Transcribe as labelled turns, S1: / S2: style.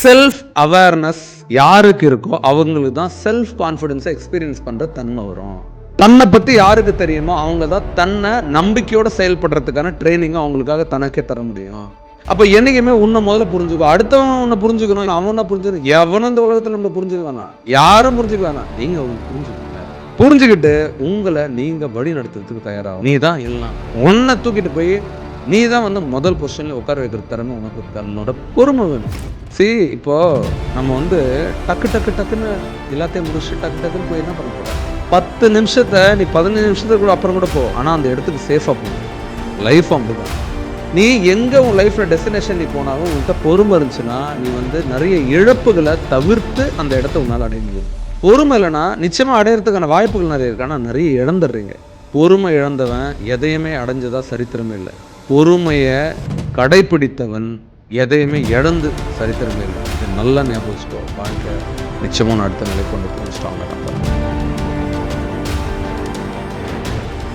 S1: Self awareness யாருக்கு இருக்கோ அவங்களுக்கு தான் செல்ஃப் கான்ஃபிடென்ஸை எக்ஸ்பீரியன்ஸ் பண்ணுற தன்மை வரும். தன்னை பற்றி யாருக்கு தெரியுமோ அவங்க தான் தன்னை நம்பிக்கையோடு செயல்படுறதுக்கான ட்ரைனிங்கை அவங்களுக்காக தனக்கே தர முடியும். அப்போ என்றைக்குமே உன்னை முதல்ல புரிஞ்சுக்கோ. அடுத்தவன் உன்னை புரிஞ்சுக்கணும், அவனை புரிஞ்சுக்கணும். எவனும் இந்த உலகத்தில் நம்ம புரிஞ்சுக்க வேணாம், யாரும் புரிஞ்சுக்க வேணாம். நீங்கள் அவங்க புரிஞ்சுக்கோங்க. புரிஞ்சுக்கிட்டு உங்களை நீங்கள் வழி நடத்துறதுக்கு தயாராகும். நீ தான் எல்லாம். உன்னை தூக்கிட்டு போய் நீ தான் வந்து முதல் பொசிஷனில் உட்கார வைக்கிற திறமை உனக்கு தன்னோட பொறுமை வேணும். இப்போ நம்ம வந்து டக்குன்னு எல்லாத்தையும் முடிச்சு டக்குன்னு போய் என்ன பண்ண போகிற? 10 நிமிஷத்தை நீ 15 நிமிஷத்துக்கு கூட அப்புறம் கூட போ, ஆனால் அந்த இடத்துக்கு சேஃபாக போகணும். லைஃப் அப்படிதான். நீ எங்கே உன் லைஃப்பில் டெஸ்டினேஷன் நீ போனாலும் உன்கிட்ட பொறுமை இருந்துச்சுன்னா நீ வந்து நிறைய இழப்புகளை தவிர்த்து அந்த இடத்த உன்னால் அடைய முடியும். பொறுமை இல்லைன்னா நிச்சயமாக அடையிறதுக்கான வாய்ப்புகள் நிறைய இருக்கு, ஆனால் நிறைய இழந்துடுறீங்க. பொறுமை இழந்தவன் எதையுமே அடைஞ்சதா சரித்திரமே இல்லை. பொறுமையை கடைப்பிடித்தவன் எதையுமே இழந்து சரித்திரமே இல்லை. இது நல்லா ஞாபகம் வச்சுக்கோ. வாழ்க்கை நிச்சயமாக அடுத்த நிலை கொண்டு போய் ஸ்ட்ராங்காக